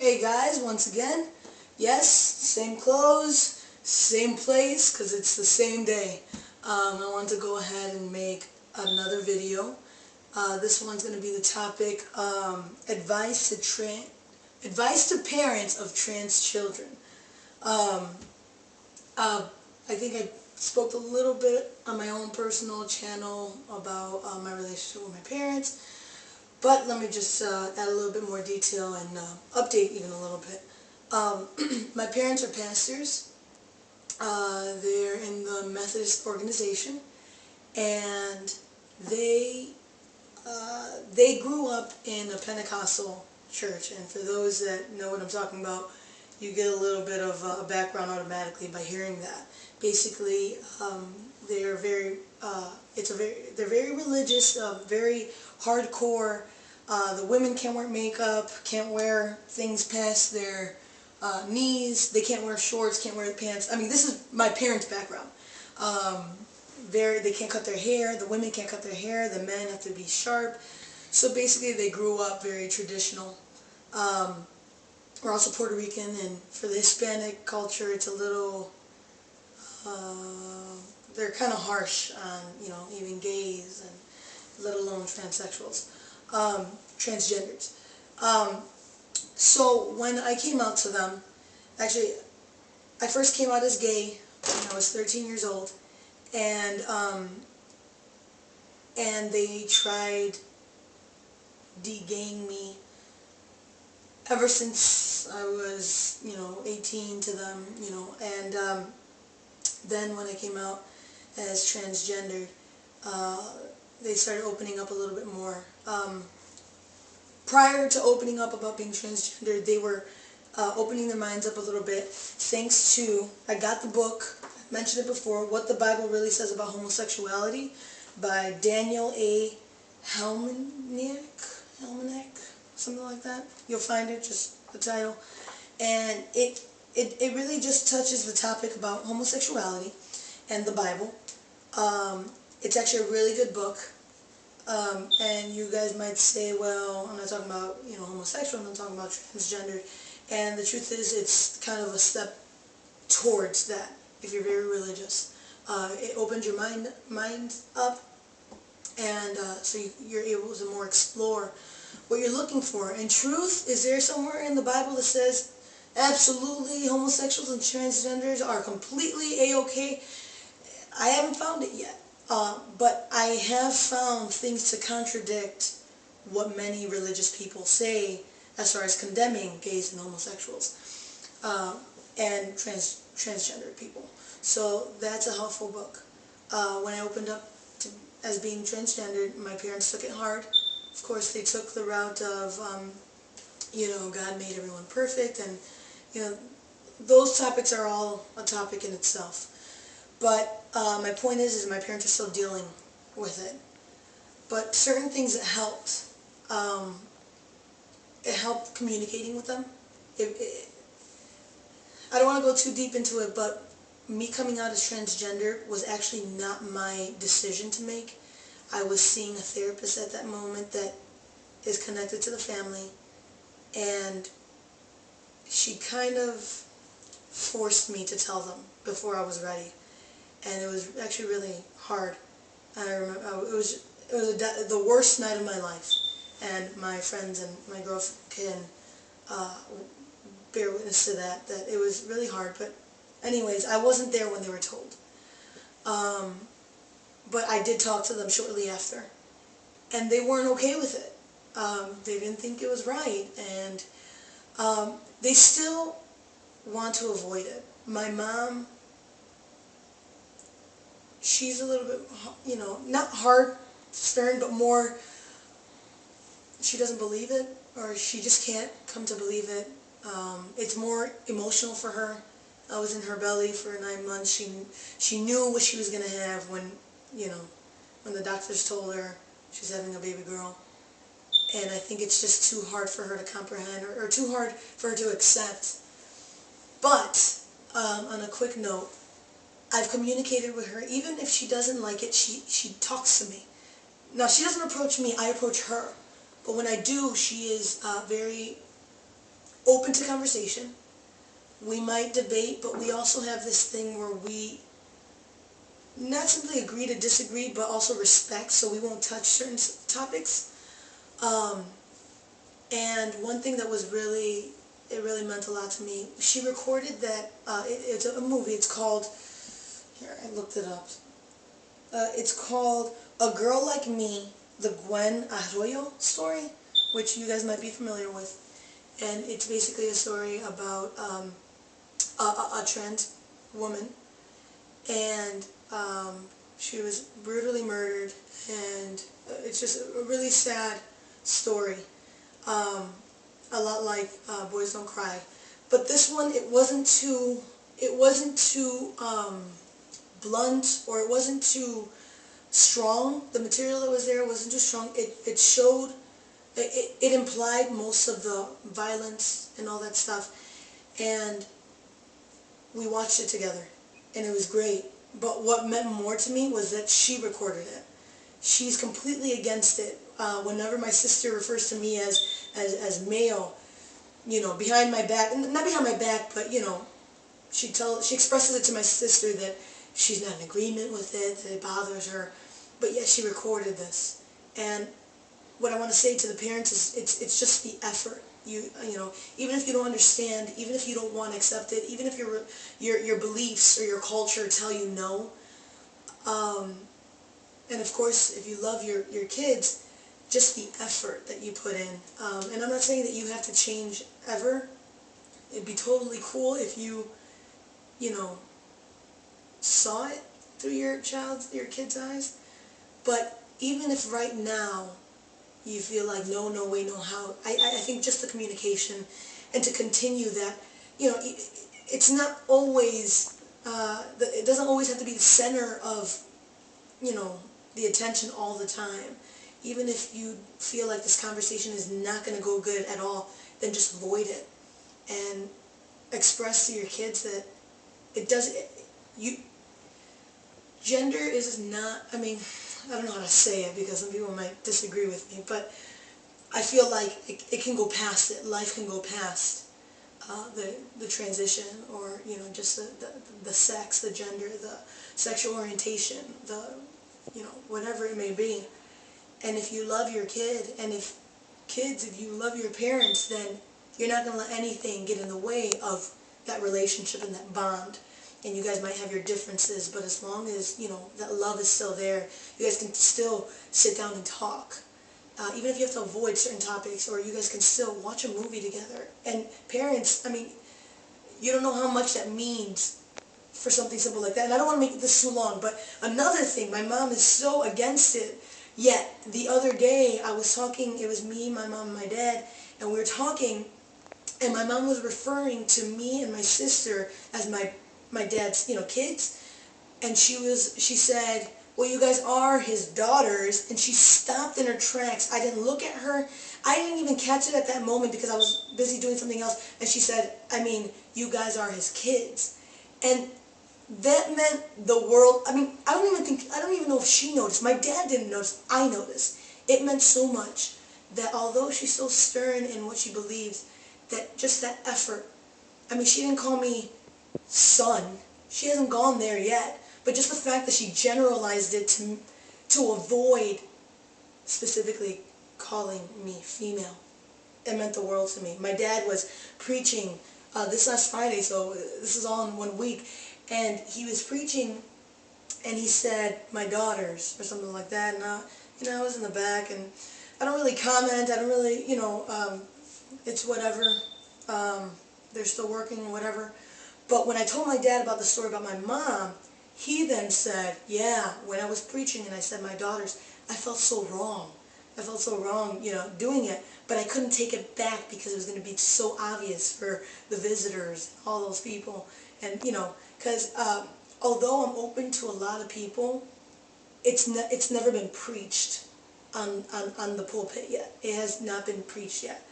Hey guys, once again, yes, same clothes, same place, because it's the same day. I want to go ahead and make another video. This one's going to be the topic, advice to parents of trans children. I think I spoke a little bit on my own personal channel about my relationship with my parents. But let me just add a little bit more detail and update even a little bit. My parents are pastors. They're in the Methodist organization, and they grew up in a Pentecostal church. And for those that know what I'm talking about, you get a little bit of a background automatically by hearing that. Basically, they're very religious, very hardcore. The women can't wear makeup, can't wear things past their knees. They can't wear shorts, can't wear pants. I mean, this is my parents' background. They can't cut their hair. The women can't cut their hair. The men have to be sharp. So basically, they grew up very traditional. We're also Puerto Rican, and for the Hispanic culture, it's a little. They're kind of harsh on, even gays, and let alone transsexuals, transgenders. So when I came out to them, actually, I first came out as gay when I was 13 years old, and they tried de-gaying me ever since I was, 18 to them, and then when I came out as transgender, they started opening up a little bit more. Prior to opening up about being transgender, they were opening their minds up a little bit, thanks to, I got the book, I mentioned it before, What the Bible Really Says About Homosexuality by Daniel A. Helminick, something like that. You'll find it, just the title. And it really just touches the topic about homosexuality and the Bible. It's actually a really good book. And you guys might say, well, I'm not talking about, homosexual, I'm not talking about transgender. And the truth is, it's kind of a step towards that, if you're very religious. It opens your mind up, and so you're able to more explore what you're looking for. And truth, is there somewhere in the Bible that says, absolutely, homosexuals and transgenders are completely A-okay? I haven't found it yet. But I have found things to contradict what many religious people say as far as condemning gays and homosexuals and transgender people. So that's a helpful book. When I opened up as being transgender, my parents took it hard. Of course, they took the route of, God made everyone perfect, and, those topics are all a topic in itself. But my point is my parents are still dealing with it. But certain things that helped, it helped communicating with them. I don't want to go too deep into it, but me coming out as transgender was actually not my decision to make. I was seeing a therapist at that moment that is connected to the family, and she kind of forced me to tell them before I was ready. And it was actually really hard. I remember it was the worst night of my life, and my friends and my girlfriend can bear witness to that it was really hard. But anyways, I wasn't there when they were told. But I did talk to them shortly after, and they weren't okay with it. They didn't think it was right, and they still want to avoid it. My mom, she's a little bit, not hard, stern, but more, she doesn't believe it, or she just can't come to believe it. It's more emotional for her. I was in her belly for 9 months. She knew what she was going to have when the doctors told her she's having a baby girl. And I think it's just too hard for her to comprehend, or too hard for her to accept. But, on a quick note, I've communicated with her. Even if she doesn't like it, she talks to me. Now, she doesn't approach me, I approach her. But when I do, she is very open to conversation. We might debate, but we also have this thing where we not simply agree to disagree, but also respect, so we won't touch certain topics. And one thing that was really, it really meant a lot to me, she recorded that, it's a movie, it's called, here, I looked it up. It's called A Girl Like Me, the Gwen Arroyo story, which you guys might be familiar with. And it's basically a story about a trans woman, and she was brutally murdered, and it's just a really sad story. A lot like Boys Don't Cry. But this one, it wasn't too blunt, or it wasn't too strong. The material that was there wasn't too strong. It showed, it implied most of the violence and all that stuff. And we watched it together, and it was great. But what meant more to me was that she recorded it. She's completely against it. Whenever my sister refers to me as male, you know, behind my back, not behind my back, but, you know, she expresses it to my sister that she's not in agreement with it, that it bothers her, but yet she recorded this. And what I want to say to the parents is it's just the effort. You know, even if you don't understand, even if you don't want to accept it, even if your beliefs or your culture tell you no, and of course, if you love your kids, just the effort that you put in. And I'm not saying that you have to change ever. It'd be totally cool if you know, saw it through your kid's eyes. But even if right now you feel like no way, no how, I think just the communication and to continue that, you know, it's not always, it doesn't always have to be the center of, you know, the attention all the time. Even if you feel like this conversation is not going to go good at all, then just avoid it and express to your kids that gender is not, I mean, I don't know how to say it because some people might disagree with me, but I feel like it can go past it. Life can go past the transition, or, you know, just the sex, the gender, the sexual orientation, the, you know, whatever it may be. And if you love your kid, and if you love your parents, then you're not going to let anything get in the way of that relationship and that bond. And you guys might have your differences, but as long as, you know, that love is still there, you guys can still sit down and talk. Even if you have to avoid certain topics, or you guys can still watch a movie together. And parents, I mean, you don't know how much that means for something simple like that. And I don't want to make this too long, but another thing, my mom is so against it. Yet, the other day, I was talking, it was me, my mom, and my dad, and we were talking, and my mom was referring to me and my sister as my dad's, you know, kids, and she said, well, you guys are his daughters, and she stopped in her tracks. I didn't look at her. I didn't even catch it at that moment because I was busy doing something else, and she said, I mean, you guys are his kids. And that meant the world. I mean, I don't even know if she noticed. My dad didn't notice. I noticed. It meant so much that although she's so stern in what she believes, that just that effort. I mean, she didn't call me son. She hasn't gone there yet. But just the fact that she generalized it to avoid specifically calling me female, it meant the world to me. My dad was preaching this last Friday, so this is all in 1 week. And he was preaching, and he said, my daughters, or something like that. And, you know, I was in the back, and I don't really comment. I don't really, you know, it's whatever. They're still working, whatever. But when I told my dad about the story about my mom, he then said, yeah, when I was preaching and I said my daughters, I felt so wrong. I felt so wrong, you know, doing it. But I couldn't take it back because it was going to be so obvious for the visitors, all those people. And, you know, because although I'm open to a lot of people, it's never been preached on the pulpit yet. It has not been preached yet.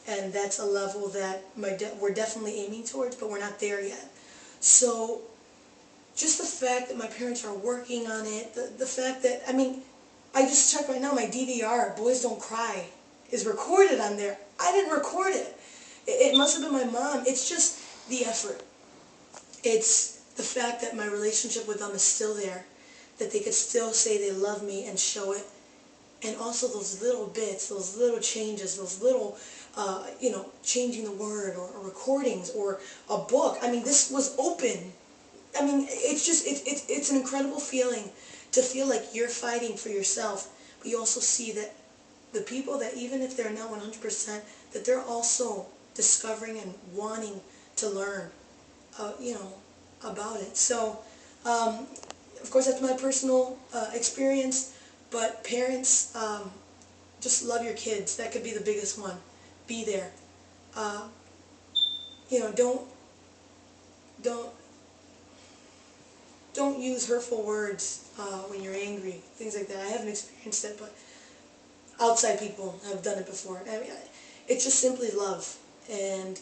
And that's a level that we're definitely aiming towards, but we're not there yet. So just the fact that my parents are working on it, the fact that, I mean, I just checked right now, my DVR, Boys Don't Cry, is recorded on there. I didn't record it. It it must have been my mom. It's just the effort. It's the fact that my relationship with them is still there, that they could still say they love me and show it, and also those little bits, those little changes, those little, changing the word, or recordings, or a book. I mean, this was open. I mean, it's an incredible feeling to feel like you're fighting for yourself, but you also see that the people that, even if they're not 100%, that they're also discovering and wanting to learn, about it. So, of course, that's my personal experience, but parents, just love your kids. That could be the biggest one. Be there. Don't use hurtful words when you're angry, things like that. I haven't experienced it, but outside people have done it before. I mean, it's just simply love, and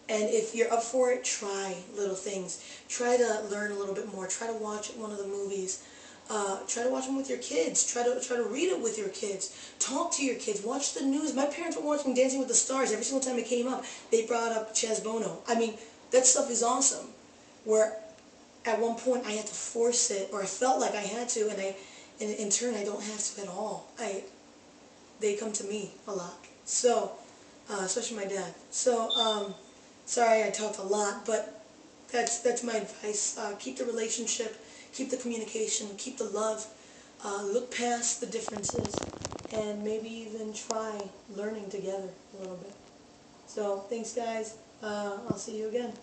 if you're up for it, try little things. Try to learn a little bit more. Try to watch one of the movies. Try to watch them with your kids. Try to read it with your kids. Talk to your kids. Watch the news. My parents were watching Dancing with the Stars. Every single time it came up, they brought up Chaz Bono. I mean, that stuff is awesome. Where at one point I had to force it, or I felt like I had to, and in turn I don't have to at all. They come to me a lot. So, especially my dad. So, sorry I talked a lot, but that's my advice. Keep the relationship, keep the communication, keep the love, look past the differences, and maybe even try learning together a little bit. So, thanks guys. I'll see you again.